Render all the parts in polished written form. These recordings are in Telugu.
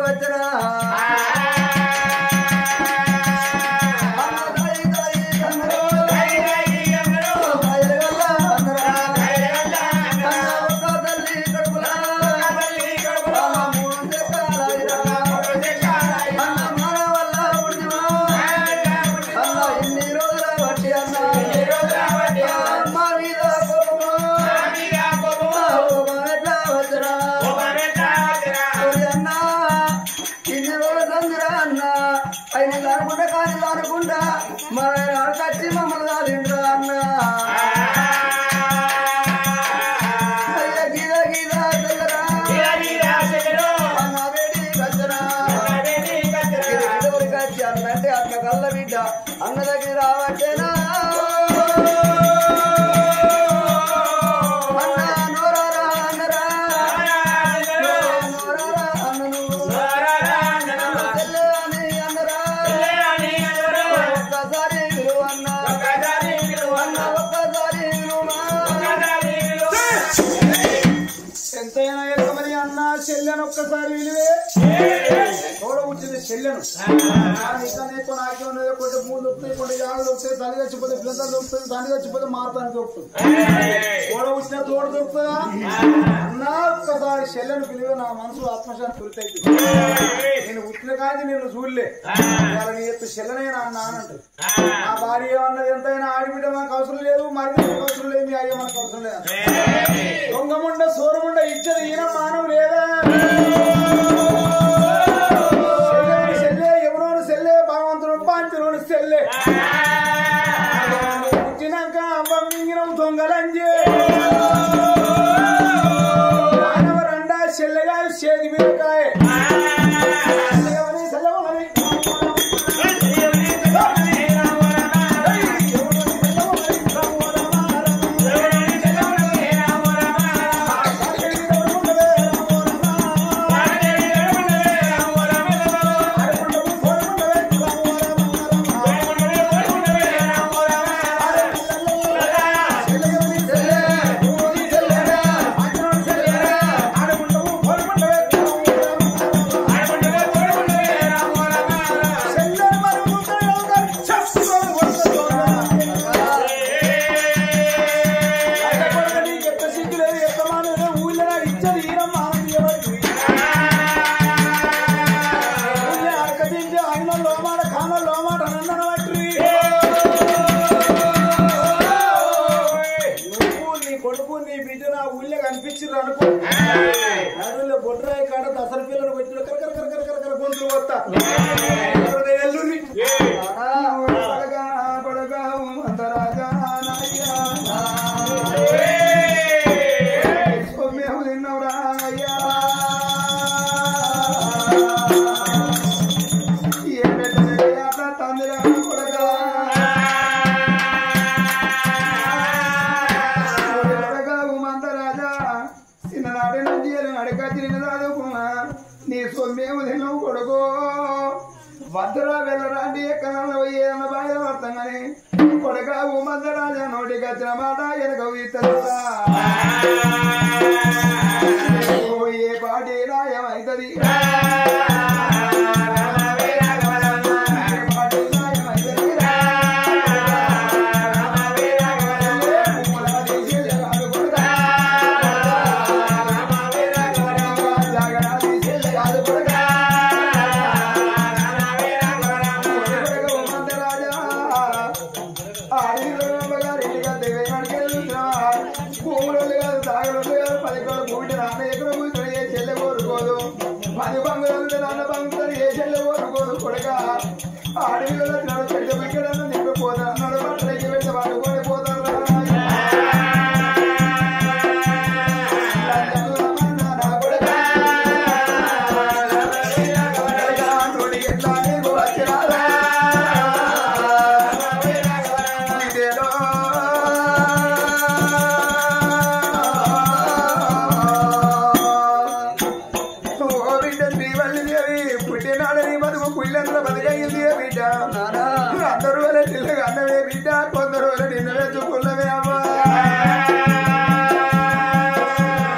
దగ్గరికి వచ్చరా అన్న దగ్గర రావట్టేనా అన్న నోరారా అన్నరా నోరారా అన్న నువ్వు తెల్లే అని అన్నరా ఒక్కసారి విలువ అన్న ఒక్కసారి ఎంతైనా ఎక్కమని అన్న చెల్లెను ఒక్కసారి విలువే తోడ వచ్చింది చెల్లెను ఇంకా నాకే ఉన్నది కొంచెం మూడు దొరుకుతాయి కొన్ని జాగ్రత్త దొరుకుతాయి తల్లి చచ్చిపోతే పిల్లలు దొరుకుతుంది తల్లి చచ్చిపోతే మాతానికి దొరుకుతుంది తోడ వచ్చిన తోడ దొరుకుతుందా అన్న ఒక్కసారి చెల్లెను పిలువ నా మనసు ఆత్మశాంతి పూర్తయింది నేను ఉట్టిన కాదు నేను చూడలే నీ యొక్క చెల్లెనైనా అన్న అనంటారు నా భార్య ఏమన్నది ఎంతైనా ఆడిబిడ్డ మనకు అవసరం లేదు మరి అవసరం లేదు మీ అయ్య మనకు అవసరం లేదు దొంగముండ సోరముండ ఇచ్చది ఈయన మానవు లేదా సెల్లే ఎవరోను సెల్లే భగవంతుడు పాంచుడు సెల్లే పుట్టినాక అవ్వంగిరం దొంగలంజే మానవరండా చెల్లెగా చేతి మీదకాయ బొడ్రాయి కాడ దసరా పిల్లలు వచ్చి కరకర గొంతులు వస్తా మేము తిన్నవరా అయ్యా ఏం పెట్ట తండ్రి కొడగా చిన్ననాటి నుంచి అడకచ్చిరిన చదువుకున్నా నీ సొమ్మేము తిన్నావు కొడుకో భద్రా వెళ్ళరాంటి ఎక్కడన్నా పోయేదన్న బాధ పడతాం కానీ కొడుక భూమధ్యరాజా నోటికి వచ్చిన మాట వెనక ఏ పాటి రాయమైతుంది అందరూ అన్నవే బిడ్డ కొందరు నిన్ను వెతుకున్నవే అమ్మా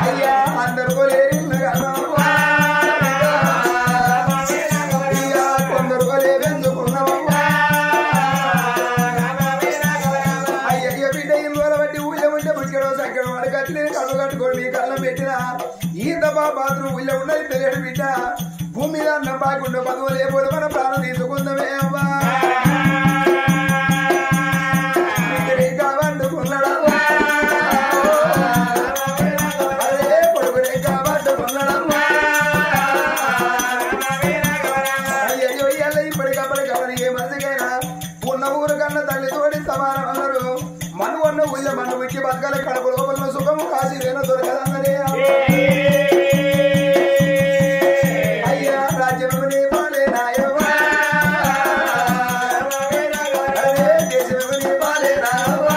అయ్యా అందరూ రాకుండా పదవులు లేకపోతే మన ప్రాణం తీసుకుందామే అవ్వా వండుకున్నాడమ్మా అదే పొడుగునే కాబట్టుకున్నాడమ్మా అయ్యో ఇయ్యాల ఇప్పటికప్పటికవని ఏ మందికైనా ఉన్న ఊరు కన్నా తల్లి తోడి సమానం అన్నారు మను అన్న ఊళ్ళ మన్ను విట్టి బతకాలి కడుపు లోపల సుఖము కాసి వేన దొరకదన్నదే అయ్యా రాజ్యం పాలే నాయవ్వా అదే దేశం పాలే నాయవ్వా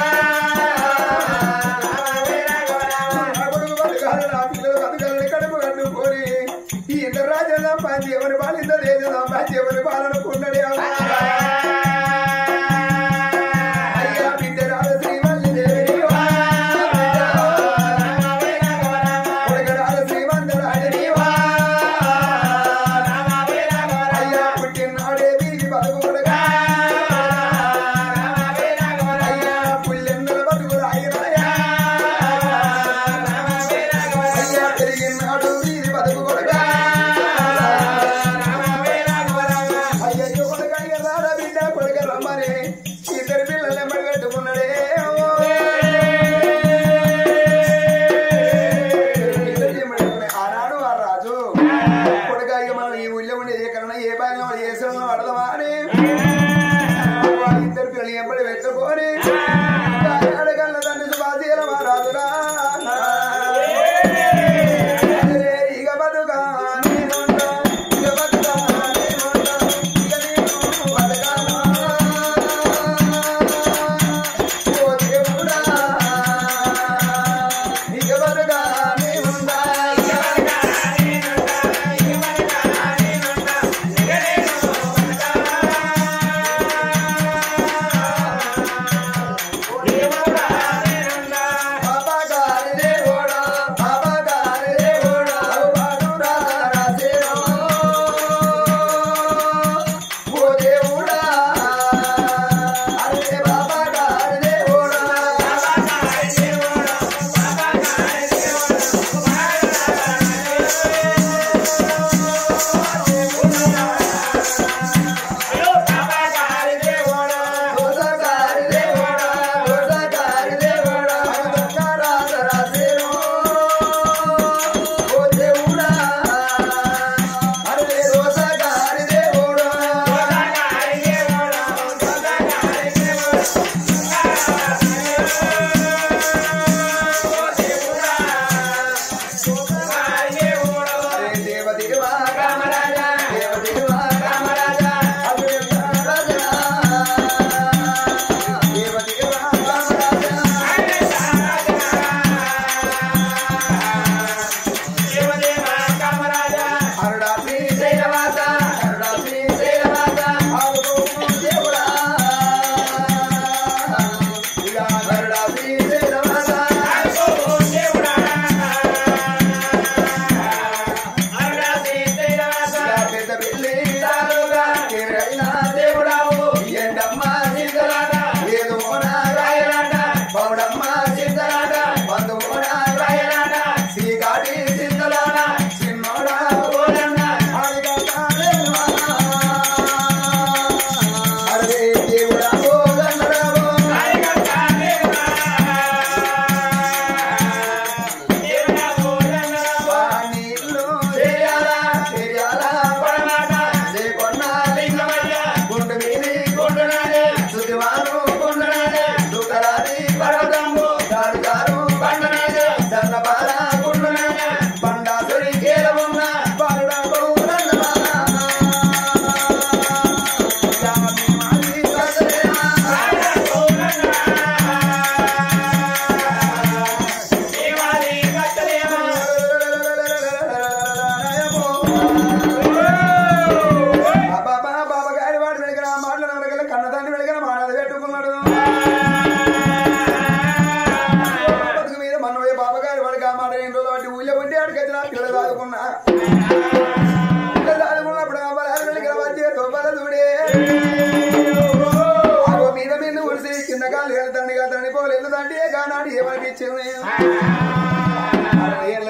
కొడుకు బతకాలి నా పిల్లలు బతకాలని కడుపు కట్టుకొని ఈ ఇంటర్ రాజ్యం సంపాదించి ఎవరి పాలింత లేదు సంపాదించి ఎవరి పాలనుకున్నాడే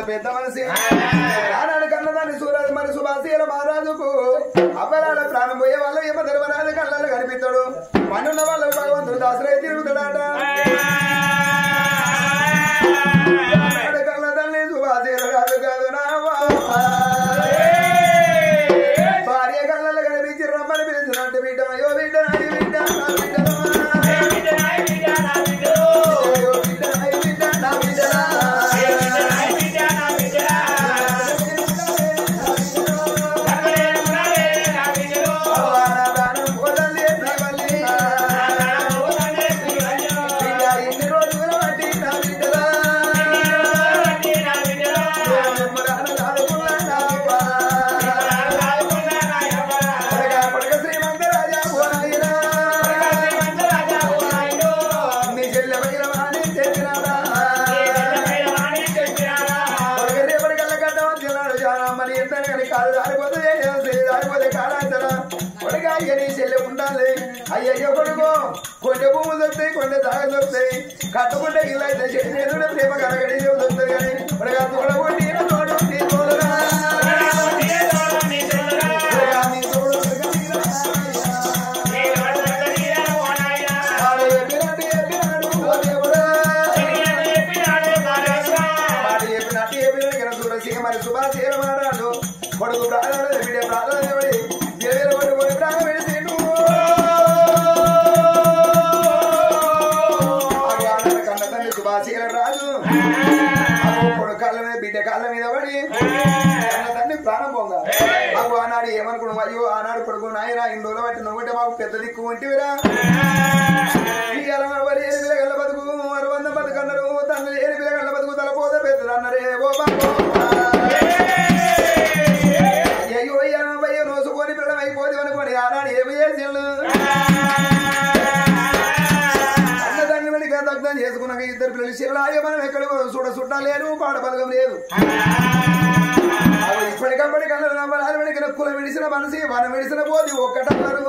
పెద్ద మనసి ఆనాడు కన్నదాన్ని సూరాజు మరి సుభాషీల మహారాజుకు కళ్ళలు కనిపిస్తాడు పనున్న వాళ్ళకు భగవంతుడు దాసరై తిరుగుతాడట కళ్ళ తల్లి సుభాషీలు కాదు కాదు నా భార్య కళ్ళలు కనిపించి రమ్మని పిలిచినట్టు బిడ్డ అయ్యో బిడ్డ నాయి బిడ్డ నా బిడ్డ అయ్యయ్యో కొడుకో కొన్ని భూములు దొరుకుతాయి కొన్ని దాగా దొరుకుతాయి కట్టుకుంటే ఇలా అయితే చెడు ప్రేమ కరగడి దొరుకుతుంది కానీ తోడగొట్టి తోడురా మరి సుభాషీలమాడాడు కొడుకు ప్రాణాలు బిడ్డ ప్రాణాలు ప్రాణం పెడితేను కన్న తండ్రి సుభాషీల రాజు కొడుకు కాళ్ళ మీద బిడ్డ కాళ్ళ మీద పడి కన్న తండ్రి ప్రాణం పొంగ మాకు ఆనాడు ఏమనుకున్నావు అయ్యో ఆనాడు కొడుకు నాయన ఇన్ని రోజులు బట్టి నువ్వుంటే మాకు పెద్ద దిక్కు ఉంటివిరా ఈ అలమరి ఏడు పిల్లగల్ల బతుకు అరవంద బతుకన్నారు తండ్రి ఏడు పిల్లగల్ల బతుకు తలపోత పెద్దదన్నరే ఓ బాబో అయ్యో అయ్యో నోసుకొని పిల్లలు అయిపోతే అనుకోని ఆనాడు ఏమి చేసిండు అన్నదాన్ని వెనుక దగ్ధం చేసుకున్నాక ఇద్దరు పిల్లలు శివలాయ మనం ఎక్కడ చుట్టాలేరు పాడ బలగం లేదు ఇప్పటికప్పటి కన్నా నమ్మలాలు వెనుక కుల విడిసిన మనసి వనం విడిసిన పోది ఒక్కటన్నారు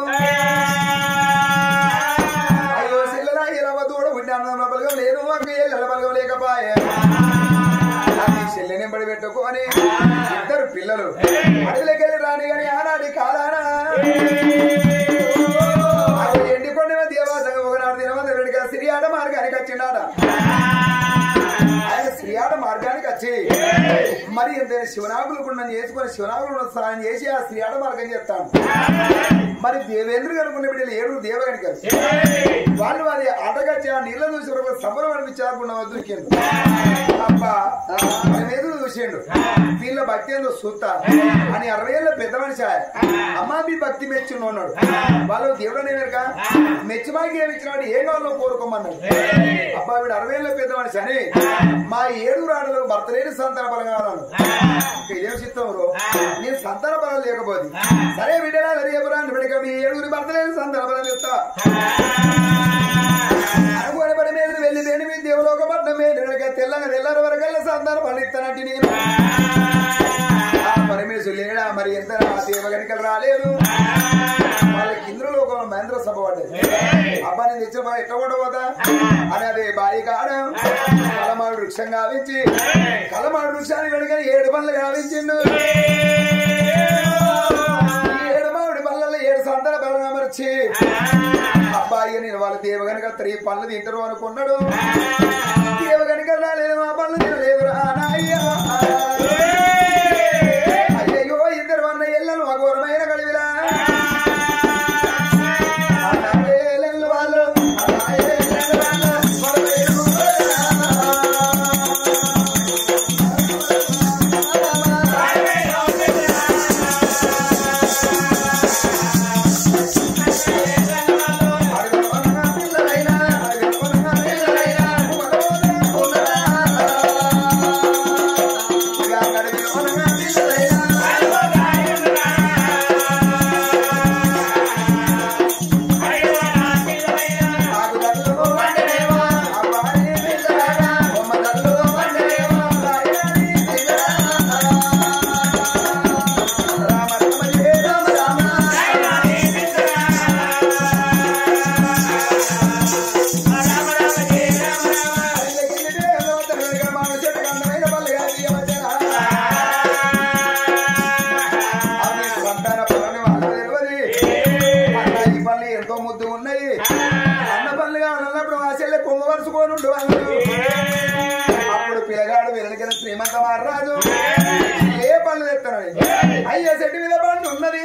అయ్యో శిల్లలా ఇలా తోడ ఉండి అన్న బలగం లేదు అక్క ఎల్ల బలగం లేకపాయే చెల్లెని బడి పెట్టుకొని ఇద్దరు పిల్లలు అడవిలోకెళ్ళి రాని కానీ ఆనాడి కాలానా ఎండికొండ దేవాసంగా ఒకనాడు దినవంతుడిగా శ్రీయాడ మార్గానికి వచ్చిండాట ఆయన శ్రీయాడ మార్గానికి వచ్చి మరి ఇంత శివనాగులు గుండం చేసుకుని శివనాగులు స్నానం చేసి ఆ శ్రీయాడ మార్గం చేస్తాను మరి దేవేంద్ర గారు ఉన్న బిడ్డలు 7 దేవగని గారు వాళ్ళు అది అటగచ్చి ఆ నీళ్ళ చూసి సంబరం అనిపించాకుండా దొరికింది అబ్బా మనం ఎదురు చూసిండు వీళ్ళ భక్తి ఏందో చూస్తా అని 60 ఏళ్ళ పెద్ద మనిషి అమ్మా మీ భక్తి మెచ్చున్న ఉన్నాడు వాళ్ళు దేవుడు అనేక మెచ్చుమాకి ఏమి ఇచ్చినాడు ఏం కావాలో కోరుకోమన్నాడు అబ్బా వీడు 60 ఏళ్ళ పెద్ద మనిషి అని మా 7 ఆడలు భర్త లేని సంతాన బలం కావాలను ఇదేం చిత్తం నేను సంతాన బలం లేకపోతే సరే బిడ్డలా రేపురా బిడ్డక మీ 7 భర్త లేని సంతాన బలం చెప్తా అనుకోని పని మీద వెళ్ళి లేని మీ దేవులోక పడ్డం మీద తెల్లగా తెల్లారి వరకల్లా సంతాన బలం ఇస్తానంటే నేను ఆ పరమేశ్వరు లేడా మరి ఎంత దేవగనికలు రాలేదు వాళ్ళకి ఇంద్రలోకంలో మహేంద్ర సభ పడ్డది అబ్బా నేను తెచ్చిన ఎట్లా ఉండబోతా అని అదే బాయి కాడ కలమాడు వృక్షం గావించి కలమాడు వృక్షాన్ని వెనుకని 7 పనులు గావించిండు 7 మామిడి పళ్ళల్లో 7 సంతాన బలం అమర్చి అబ్బాయి నేను వాళ్ళ దేవగనిక 3 పనులు తింటారు అనుకున్నాడు దేవగనిక రాలేదు మా పనులు తినలేదు రాయ్యా అయ్యో ఇద్దరు అన్న ఎల్లను అఘోరమైన కలివిరా వాళ్ళు ముద్దు ఉన్నాయి అన్న పనులు కావాలన్నప్పుడు ఆ చెల్లె కొంగ వరుసుకోనుండు వాళ్ళు అప్పుడు పిల్లగాడు వెనకన శ్రీమంత మహారాజు ఏ పనులు తెస్తాను అయ్యా చెట్టు మీద పండు ఉన్నది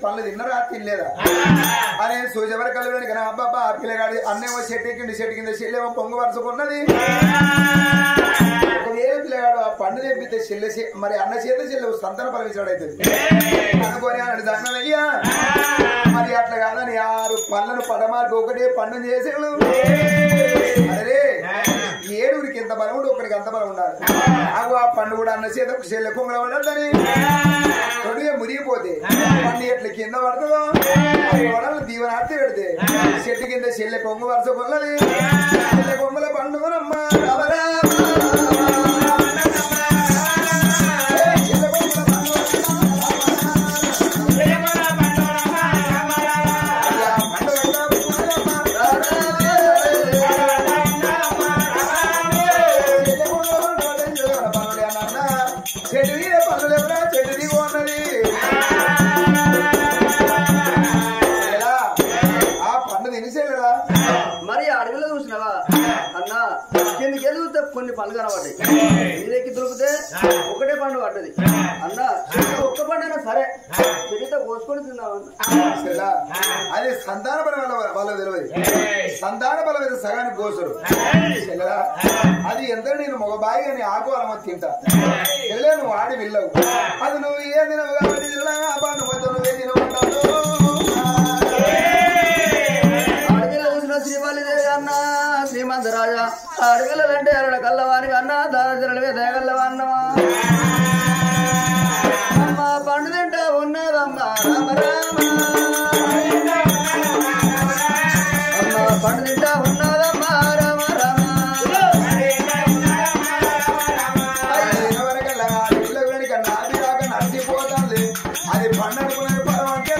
పనులు తిన్నరా తినలేదా అనే సూచవర కలవడానికి అబ్బాబా పిల్లగాడి అన్నేమో చెట్టు కింద చెల్లెమో పొంగు వరుసకున్నది ఒకవేళ పిల్లగాడు ఆ పండు తెప్పితే చెల్లె మరి అన్న చేత చెల్లె సంతాన పరమించాడు అవుతుంది అనుకోని అన్నాడు దండమయ్యా మరి అట్లా కాదని 6 పళ్ళను పడమార్కు ఒకటే పండు చేసేవాళ్ళు అరే 7కి ఎంత బలం ఉండి ఒకరికి అంత బలం ఉండాలి నాకు ఆ పండు కూడా అన్న చేత చెల్లె పొంగల పడద్దని తొడిగే మురిగిపోతే పండు ఎట్లా కింద పడుతుందో గొడవలు దీవనార్తి పెడితే చెట్టు కింద చెల్లె కొంగు వరుస కొన్నది చెల్లె కొంగుల పండుగనమ్మ కొన్ని పండ్లు కనబడ్డాయి మీరేకి దొరికితే ఒకటే పండు పడ్డది అన్న ఒక్క పండు అయినా సరే చెడితే కోసుకొని తిందామన్నా అది సంతాన బలం వాళ్ళ తెలియదు సంతాన బలం అయితే సగానికి కోసరు అది ఎంత నేను మగ బాయి అని ఆకువాలమ్మ తింటా వెళ్ళే నువ్వు ఆడి వెళ్ళవు అది నువ్వు ఏ తినవు కాబట్టి పండు మొత్తం నువ్వే తినమంటావు శ్రీమంత రాజా అడగలంటే అరడ కల్లవానికి అన్నా దాదాపు దయగల్లవన్నమా అమ్మ పండు తింటా ఉన్నదమ్మా రామ రామ అమ్మ పండు తింటా ఉన్నదమ్మా రామ రామ కన్నా అది కాక నడిచిపోతుంది అది పండు అనుకునే పరం అంటే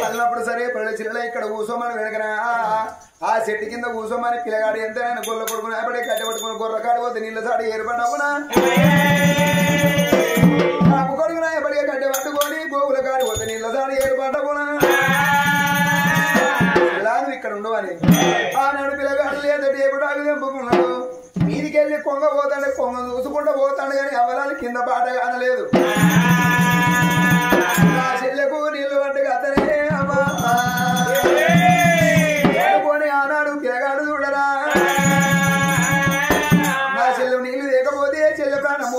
అన్నప్పుడు సరే పల్లె చిల్లల ఇక్కడ కూసోమని వెనకన ఆ చెట్టు కింద కూసోమని పిల్లగాడు ఎంతైనా గొర్రె కొడుకుని అప్పుడే కట్టె పట్టుకుని గొర్రె కాడి పోతే నీళ్ళ సాడి ఏర్పడినవునా కొడుకున ఎప్పటికే కట్టె పట్టుకొని గోవుల కాడి పోతే నీళ్ళ సాడి ఏర్పడవునా పిల్లలు ఇక్కడ ఉండవని ఆనాడు పిల్లగాడు లేదంటే ఎప్పుడు అవి తెంపుకున్నాడు మీదికెళ్ళి కొంగ పోతాడు కొంగ చూసుకుంటూ పోతాడు కానీ అవరాలు కింద పాట కానలేదు చెల్లెకు నీళ్లు పట్టుకు అతనే అమ్మా ఆనాడు పిల్లగాడు చూడరా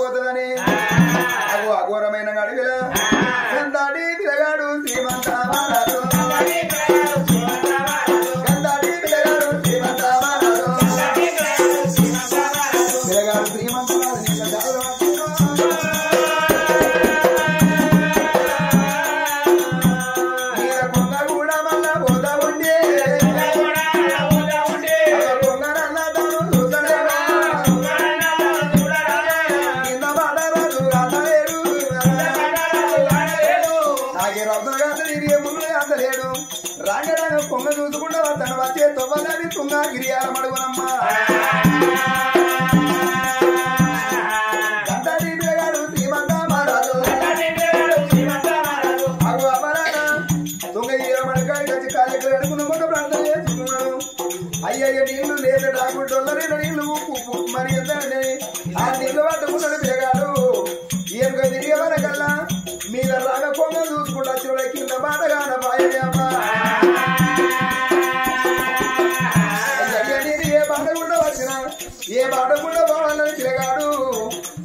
పోతుందని అఘోరమైన అడవిల గంధాడి పిలగాడు శ్రీమంత గంధాడి పిలగాడు శ్రీమంత పిలగాడు శ్రీమంత రాగరాగ పొంగ చూసుకుంటా తన వచ్చే తొవ్వగాని తుంగా గిరియాల మడుగునమ్మా గంధాడి పిలగాడు శ్రీమంత మహారాజు అగు అమరాన తుంగ గిరియాల మడకాడి వచ్చి కాళ్ళకి అడుగున మొక్క ప్రాంతం చేసుకున్నాడు అయ్యయ్య నీళ్లు లేదు రాకుంటోళ్ళని నీళ్లు ఉప్పు మరి ఎంత ఆ నీళ్లు పట్టుకున్నాడు పిలగాడు ఈయనక తిరిగే వరకల్లా మీద రాగ పొంగ చూసుకుంటా చూడ కింద బాటగాన బాయనే అమ్మా ఏ బాట కూడా పోవాలని తిరగాడు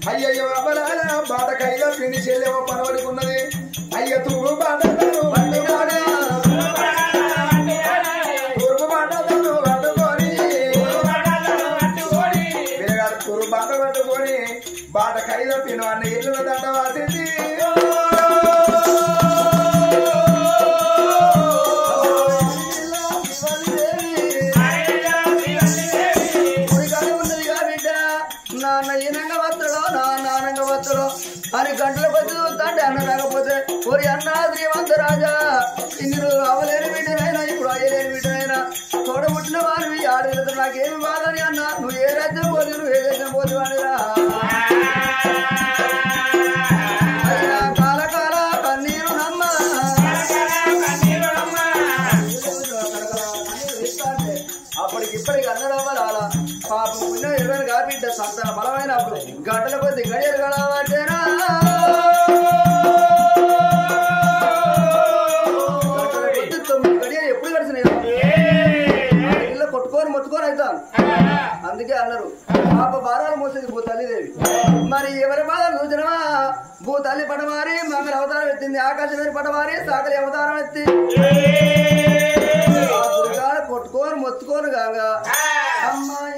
అయ్యయ్యో అమరాల బాట కైగా పిండి చెల్లెమో పనవడుకున్నది అయ్య తూరు బాట తూరు బాట పట్టుకొని పిల్లగాడు తూరు బాట పట్టుకొని బాట కైగా పిండు అన్న ఇల్లు దండ వాసింది అని గంటల కొద్ది చూస్తాంటే అన్న రాకపోతే ఓరి అన్న శ్రీమంత రాజా ఇన్ని రోజులు అవలేని బిడ్డనైనా ఇప్పుడు అయ్యలేని బిడ్డనైనా తోడబుట్టిన వారివి ఆడలేదు నాకేమి బాధని అన్న నువ్వు ఏ రాజ్యం పోదు నువ్వు ఏ దేశం పోదు అనిరా అయినా కాలకాల కన్నీరు నమ్మ అప్పటికిప్పటికి అన్నడం వల్ల అలా పాపం పుణ్యం ఎవరైనా కాబిడ్డ సంతాన బలమైన అప్పుడు గంటల కొద్ది గడియలు గడవట్టేనా గడియలు ఎప్పుడు గడిచినాయి ఇల్లు కొట్టుకొని మొత్తుకొని అవుతాను అందుకే అన్నారు పాప భారాలు మోసేది భూతల్లిదేవి మరి ఎవరి బాధలు చూసినవా భూతల్లి పడమారి మంగళ అవతారం ఎత్తింది ఆకాశం పడమారి సాగలి అవతారం ఎత్తి కొట్టుకొని మొత్తుకోను కాగా అమ్మాయి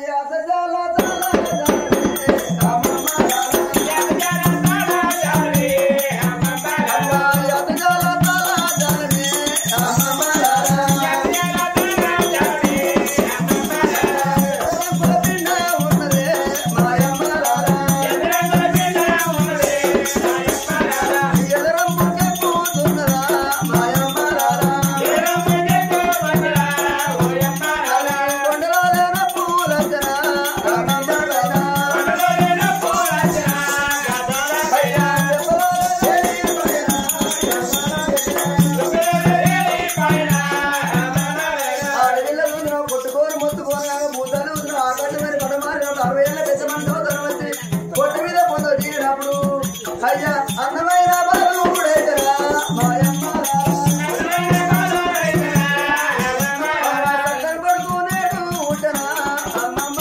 అయ్యా అన్నమైన బాలుడైతరా మాయమ్మ పడుకునేటు ఉంటనా అమ్మమ్మ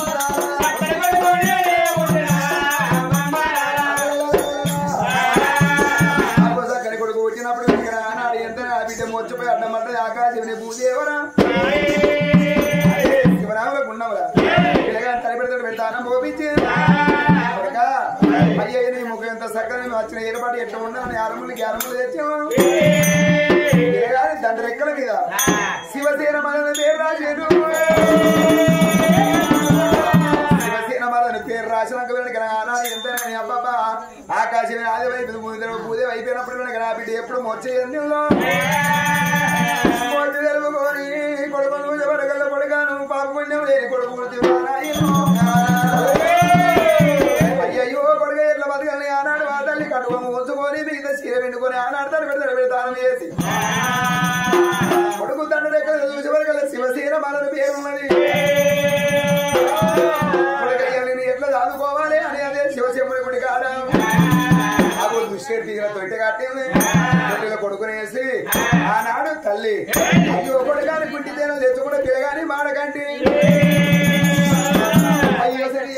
కొడుకు వచ్చినప్పుడు ఆనాడు ఎంత బిడ్డ మొచ్చిపోయి అడ్డమంటే ఆకాశం భూదేవరా శివరాములకు ఉన్నవరా పిల్లగా తలపెడతాడు పెడతానా మోపించి అయ్యా నీ ముఖం ఎంత చక్కని వచ్చిన ఏర్పాటు ఎట్లా ఉండాలని అరములు తెచ్చాము దాని రెక్కల మీద శివసేన మలని పేరు రాశారు శివసేన మలని పేరు రాసినాక ఆనాడు ఎంత అబ్బాబా ఆకాశమే ఆది వైపు పూజ అయిపోయినప్పుడు నా బిడ్డ ఎప్పుడు మొచ్చేయండి తెలుగుకొని కొడుకు పడగల పడగాను పాప పుణ్యం లేని కొడుకు అయ్యో కొడుకు ఎట్లా బతకాలి ఆనాడు ఆ తల్లి కట్టుకొని ఉంచుకొని మిగతా చీర వెండుకొని ఆనాడు తను పెడతాను వేసి కొడుకు తండ్రి ఎక్కడ చూసే వరకు శివసేన మలని పేరు ఉన్నది కొడుకయ్యాలి ఎట్లా చదువుకోవాలి అని అదే శివశంభుడి గుడి కాడ ఆ దుష్టి తీగల తొట్టి కట్టి కొడుకునేసి ఆనాడు తల్లి అయ్యో కొడుకాని గుంటితేనో తెచ్చుకుంటే పిల్లగాని మాడకంటి అయ్యో సరి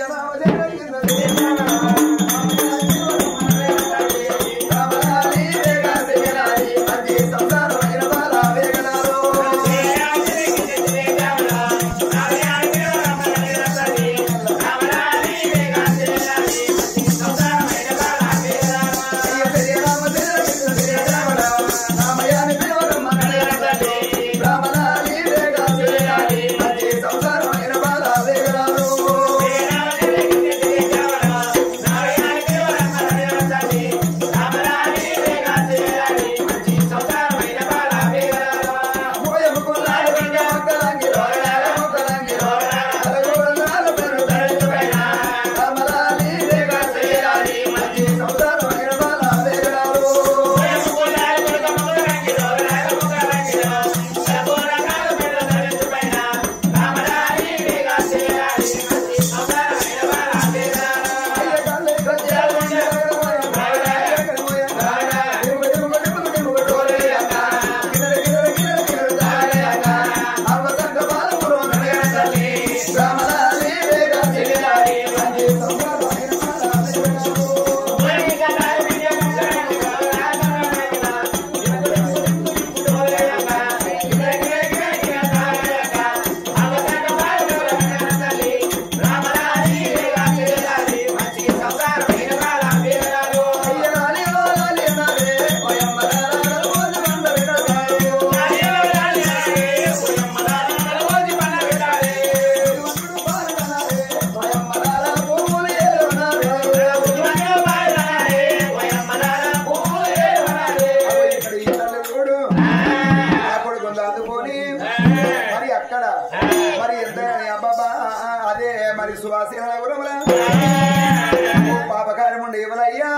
సువాసీనగురముల పాపకారం ఉండే ఎవరయ్యా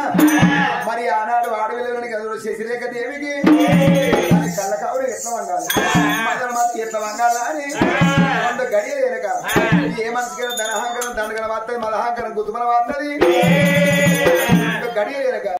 మరి ఆనాడు ఆడవిల్లకి ఎదురు శశిరేఖ దేవికి కళ్ళ కావుడు ఎట్లా వంగాలి మదనమత్తి ఎట్లా వంగాలా అని 2 గడియలు వెనక ఏ మనసుకైనా ధనహంకరం దండగల వార్తది మదహంకరం గుతుమల వార్తది గడియ వెనక